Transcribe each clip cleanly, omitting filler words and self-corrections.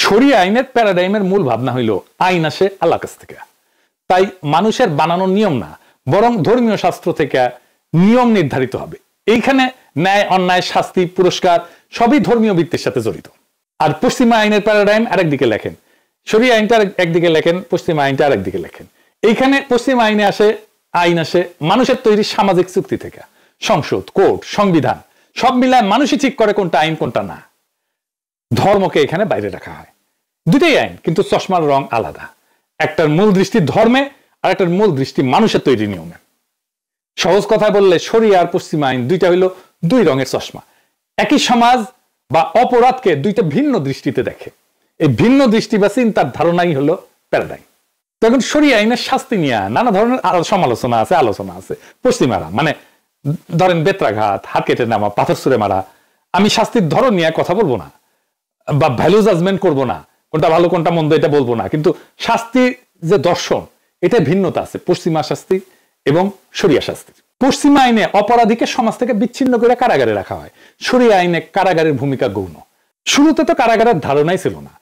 শরিয়া আইনের প্যারাডাইমের মূল ভাবনা হইল আইন আসে আল্লাহর কাছ থেকে, তাই মানুষের বানানো নিয়ম না, বরং ধর্মীয় শাস্ত্র থেকে নিয়ম নির্ধারিত হবে। এইখানে ন্যায়, অন্যায়, শাস্তি, পুরস্কার সবই ধর্মীয় ভিত্তির সাথে জড়িত। আর পশ্চিমা আইনের প্যারাডাইম আরেকদিকে লেখেন, শরিয়া আইনটা একদিকে লেখেন, পশ্চিমা আইনটা আরেকদিকে লেখেন। এইখানে পশ্চিমা আইন আসে মানুষের তৈরি সামাজিক চুক্তি থেকে, সংসদ, কোর্ট, সংবিধান সব মিলায় মানুষই ঠিক করে কোনটা আইন কোনটা না। ধর্মকে এখানে বাইরে রাখা হয়। দুটাই আইন, কিন্তু চশমার রং আলাদা। একটার মূল দৃষ্টি ধর্মে, আর একটার মূল দৃষ্টি মানুষের তৈরি নিয়মে। সহজ কথা বললে শরিয়া আর পশ্চিমা আইন দুইটা হইল দুই রঙের চশমা। একই সমাজ বা অপরাধকে দুইটা ভিন্ন দৃষ্টিতে দেখে। এই ভিন্ন দৃষ্টি বা চিন্তার ধারণাই হলো প্যারাডাইম। তখন শরিয়া আইনের শাস্তি নিয়ে নানা ধরনের সমালোচনা আছে, আলোচনা আছে। পশ্চিমারা মানে ধরেন বেত্রাঘাত, হাত কেটে নেওয়া, পাথর ছুঁড়ে মারা। আমি শাস্তির ধরন নিয়ে কথা বলবো না বা ভ্যালু জাজমেন্ট করবো না, কোনটা ভালো কোনটা মন্দ এটা বলবো না, কিন্তু শাস্তির যে দর্শন এটা ভিন্নতা আছে পশ্চিমা শাস্তি এবং শরিয়া শাস্তি। পশ্চিমা আইনে অপরাধীকে সমাজ থেকে বিচ্ছিন্ন করে কারাগারে রাখা হয়, শরিয়া আইনে কারাগারের ভূমিকা গৌণ। শুরুতে তো কারাগারের ধারণাই ছিল না।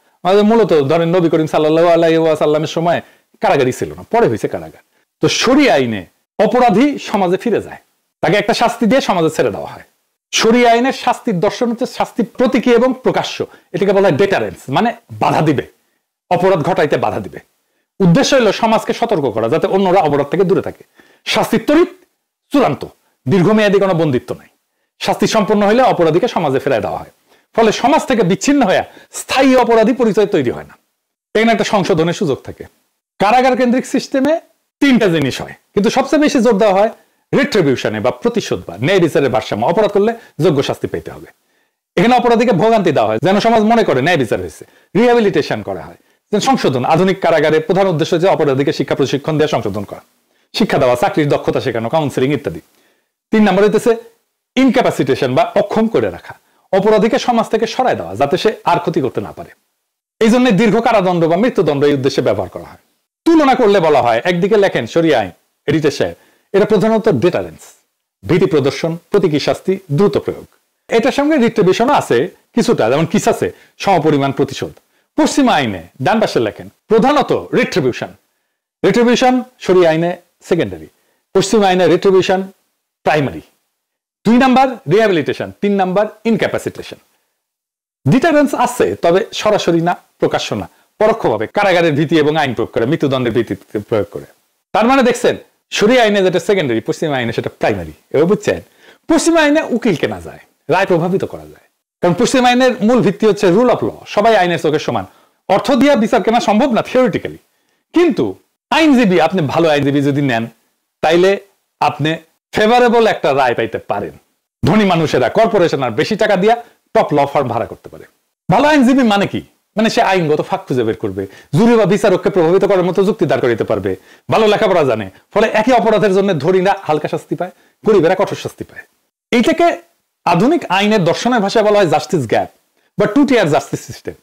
মূলত ধরেন নবী করিম সাল্লাল্লাহু আলাইহি ওয়াসাল্লামের সময় কারাগারই ছিল না, পরে হয়েছে কারাগার। তো শরিয়া আইনে অপরাধী সমাজে ফিরে যায়, তাকে একটা শাস্তি দিয়ে সমাজে ছেড়ে দেওয়া হয়। শরিয়া আইনের শাস্তির দর্শন হচ্ছে শাস্তি প্রতীকী এবং প্রকাশ্য। এটাকে বলা হয় ডেটারেন্স, মানে বাধা দিবে, অপরাধ ঘটাইতে বাধা দিবে। উদ্দেশ্য হলো সমাজকে সতর্ক করা যাতে অন্যরা অপরাধ থেকে দূরে থাকে। শাস্তি ত্বরিত, চূড়ান্ত, দীর্ঘমেয়াদী কোনো বন্দিত্ব নাই। শাস্তি সম্পন্ন হলে অপরাধীকে সমাজে ফেরায় দেওয়া হয়। ফলে সমাজ থেকে বিচ্ছিন্ন হয়ে স্থায়ী অপরাধী পরিচয় তৈরি হয় না। এখানে একটা সংশোধনের সুযোগ থাকে। কারাগার কেন্দ্রিক সিস্টেমে তিনটা জিনিস হয়, কিন্তু সবচেয়ে বেশি জোর দেওয়া হয় রিট্রিবিউশনে বা প্রতিশোধ বা ন্যায় বিচারের ভারসাম্য। অপরাধ করলে যোগ্য শাস্তি পেতে হবে। এখানে অপরাধীকে ভোগান্তি দেওয়া হয় যেন সমাজ মনে করে ন্যায় বিচার হয়েছে। রিহ্যাবিলিটেশন করা হয়, সংশোধন। আধুনিক কারাগারের প্রধান উদ্দেশ্য হচ্ছে অপরাধীকে শিক্ষা প্রশিক্ষণ দিয়ে সংশোধন করা, শিক্ষা দেওয়া, চাকরির দক্ষতা শেখানো, কাউন্সিলিং ইত্যাদি। 3 নম্বর হইতেছে ইনক্যাপাসিটেশন বা অক্ষম করে রাখা, অপরাধীকে সমাজ থেকে সরায় দেওয়া যাতে সে আর ক্ষতি করতে না পারে। এই জন্য দীর্ঘ কারাদণ্ড বা মৃত্যুদণ্ড এই উদ্দেশ্যে ব্যবহার করা হয়। তুলনা করলে বলা হয়, একদিকে লেখেন শরিয়া আইন, এডিটর সাহেব, এটা প্রধানত ডেটারেন্স, ভীতি প্রদর্শন, প্রতীকী শাস্তি, দ্রুত প্রয়োগ। এটার সঙ্গে রিট্রিবিউশন আছে কিছুটা, যেমন কিসাসে সমপরিমাণ প্রতিশোধ। পশ্চিমা আইনে ডান পাশে লেখেন প্রধানত রিট্রিবিউশন। রিট্রিবিউশন শরিয়া আইনে সেকেন্ডারি, পশ্চিমা আইনে retribution primary. 2 number rehabilitation, 3 number ইনক্যাপাসিটেশন। Deterrence আছে, তবে সরাসরি না, প্রকাশ্য না, পরোক্ষভাবে কারাগারের ভীতি এবং আইন প্রয়োগ করে, মৃত্যুদণ্ডের ভীতি প্রয়োগ করে। তার মানে দেখছেন শরিয়া আইনে যেটা সেকেন্ডারি, পশ্চিমা আইনে সেটা প্রাইমারি। এবার বুঝছেন, পশ্চিমা আইনে উকিল কেনা যায়, রায় প্রভাবিত করা যায়। কারণ পশ্চিমা আইনের মূল ভিত্তি হচ্ছে রুল অফ ল, সবাই আইনের চোখে সমান। অর্থ দিয়ে বিচার কেনা সম্ভব না থিওরিটিক্যালি, কিন্তু আইনজীবী, আপনি ভালো আইনজীবী যদি নেন তাইলে আপনি ফেভারেবল একটা রায় পাইতে পারেন। ধনী মানুষেরা, কর্পোরেশন আর বেশি টাকা দিয়া টপ ল ফার্ম ভাড়া করতে পারে। ভালো আইনজীবী মানে কি? মানে সে আইনগত ফাঁক খুঁজে বের করবে, জুরি বা বিচারককে প্রভাবিত করার মতো যুক্তি দাঁড় করাতে পারবে, ভালো লেখাপড়া জানে। ফলে একই অপরাধের জন্য ধনীরা হালকা শাস্তি পায়, গরিবেরা কঠোর শাস্তি পায়। এইটাকে আধুনিক আইনের দর্শনের ভাষায় বলা হয় জাস্টিস গ্যাপ বা 2 টিয়ার জাস্টিস সিস্টেম।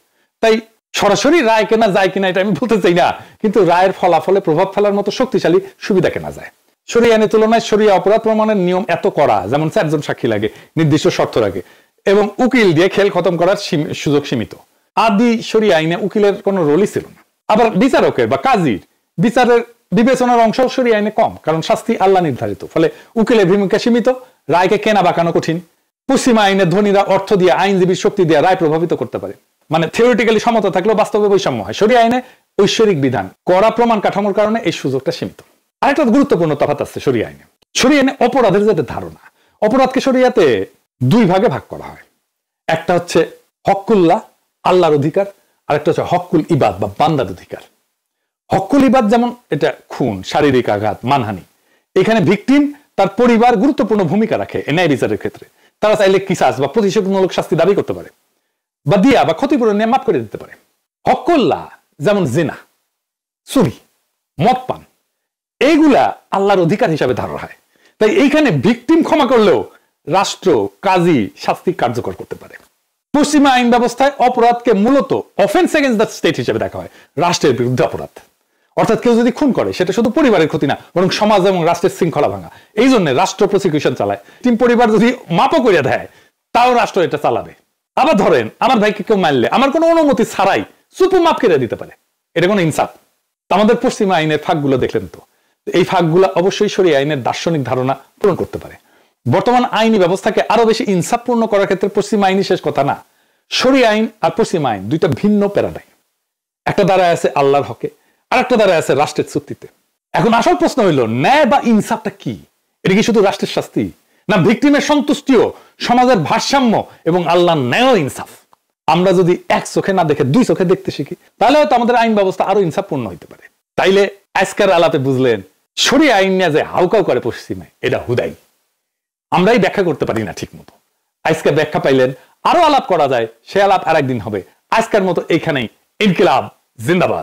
তাই সরাসরি রায় কেনা যায় কিনা এটা আমি বলতে চাই না, কিন্তু রায়ের ফলাফলে প্রভাব ফেলার মতো শক্তিশালী সুবিধা কেনা যায়। শরিয়া আইনের তুলনায় শরিয়া অপরাধ প্রমাণের নিয়ম এত কড়া, যেমন 4 জন সাক্ষী লাগে, নির্দিষ্ট শর্ত লাগে, এবং উকিল দিয়ে খেল খতম করার সুযোগ সীমিত। আদি শরিয়া আইনে উকিলের কোনো রোলই ছিল না। আবার বিচারকের বা কাজীর বিচারের বিবেচনার অংশ শরিয়া আইনে কম, কারণ শাস্তি আল্লাহ নির্ধারিত। ফলে উকিলের ভূমিকা সীমিত, রায়কে কেনা বাঁকানো কঠিন। পশ্চিমা আইনে ধনীরা অর্থ দিয়ে, আইনজীবীর শক্তি দিয়ে রায় প্রভাবিত করতে পারে। মানে থিওরিটিক্যালি সমতা থাকলেও বাস্তবে বৈষম্য হয়। শরিয়া আইনে ঐশ্বরিক বিধান, কড়া প্রমাণ কাঠামোর কারণে এই সুযোগটা সীমিত। আরেকটা গুরুত্বপূর্ণ তফাৎ আছে শরিয়া আইনে। শরিয়া আইনে অপরাধের যে ধারণা, অপরাধকে শরিয়াতে 2 ভাগে ভাগ করা হয়। একটা হচ্ছে হকুল্লাহ, আল্লাহর অধিকার, আর একটা হচ্ছে হকুল ইবাদ বা বান্দার অধিকার। হকুল ইবাদ যেমন এটা খুন, শারীরিক আঘাত, মানহানি। এখানে ভিকটিম, তার পরিবার গুরুত্বপূর্ণ ভূমিকা রাখে ন্যায় বিচারের ক্ষেত্রে। তারা চাইলে কিসাস বা প্রতিশোধমূলক শাস্তি দাবি করতে পারে বা দিয়া বা ক্ষতিপূরণ নিয়ে মাফ করে দিতে পারে। হকুল্লাহ যেমন জিনা, চুরি, মদ পান, এইগুলা আল্লাহর অধিকার হিসাবে ধরা হয়। তাই এইখানে ভিকটিম ক্ষমা করলেও রাষ্ট্র, কাজী শাস্তি কার্যকর করতে পারে। পশ্চিমা আইন ব্যবস্থায় অপরাধকে মূলত অফেন্স এগেইনস্ট দ্য স্টেট হিসেবে দেখা হয়, রাষ্ট্রের বিরুদ্ধে অপরাধ। অর্থাৎ কেউ যদি খুন করে সেটা শুধু পরিবারের ক্ষতি না, বরং সমাজ এবং রাষ্ট্রের শৃঙ্খলা ভাঙা। এই জন্য রাষ্ট্র প্রসিকিউশন চালায়। টিম পরিবার যদি মাপও করিয়া দেয় তাও রাষ্ট্র এটা চালাবে। আবার ধরেন আমার ভাইকে কেউ মারলে আমার কোনো অনুমতি ছাড়াই সুপু মাপ করে দিতে পারে, এটা কোনো ইনসাফ? আমাদের পশ্চিমা আইনের ফাঁকগুলো দেখলেন তো, এই ফাঁকগুলো অবশ্যই শরিয়া আইনের দার্শনিক ধারণা পূরণ করতে পারে। বর্তমান আইনি ব্যবস্থাকে আরো বেশি ইনসাফপূর্ণ করার ক্ষেত্রে পশ্চিমা আইনই শেষ কথা না, শরিয়া আইন আর পশ্চিমা আইন দুইটা ভিন্ন প্যারাডাইম। একটা দাঁড়ায় আছে আল্লাহর হকে, আর একটা দাঁড়ায় আছে রাষ্ট্রের চুক্তিতে। এখন আসল প্রশ্ন হইল, ন্যায় বা ইনসাফটা কি? এটা কি শুধু রাষ্ট্রের শাস্তি, না ভিকটিমের সন্তুষ্টিও, সমাজের ভারসাম্য এবং আল্লাহর ন্যায় ইনসাফ? আমরা যদি এক চোখে না দেখে দুই চোখে দেখতে শিখি, তাহলে হয়তো আমাদের আইন ব্যবস্থা আরো ইনসাফপূর্ণ হইতে পারে। তাইলে আজকের আলাপে বুঝলেন, শরিয়া আইন নিয়ে যে হাউকাউ করে পশ্চিমে, এটা হুদাই আমরাই ব্যাখ্যা করতে পারি না ঠিক মতো। আজকে ব্যাখ্যা পাইলেন, আরো আলাপ করা যায়, সে আলাপ আর একদিন হবে। আজকের মতো এইখানেই। ইনকিলাব জিন্দাবাদ।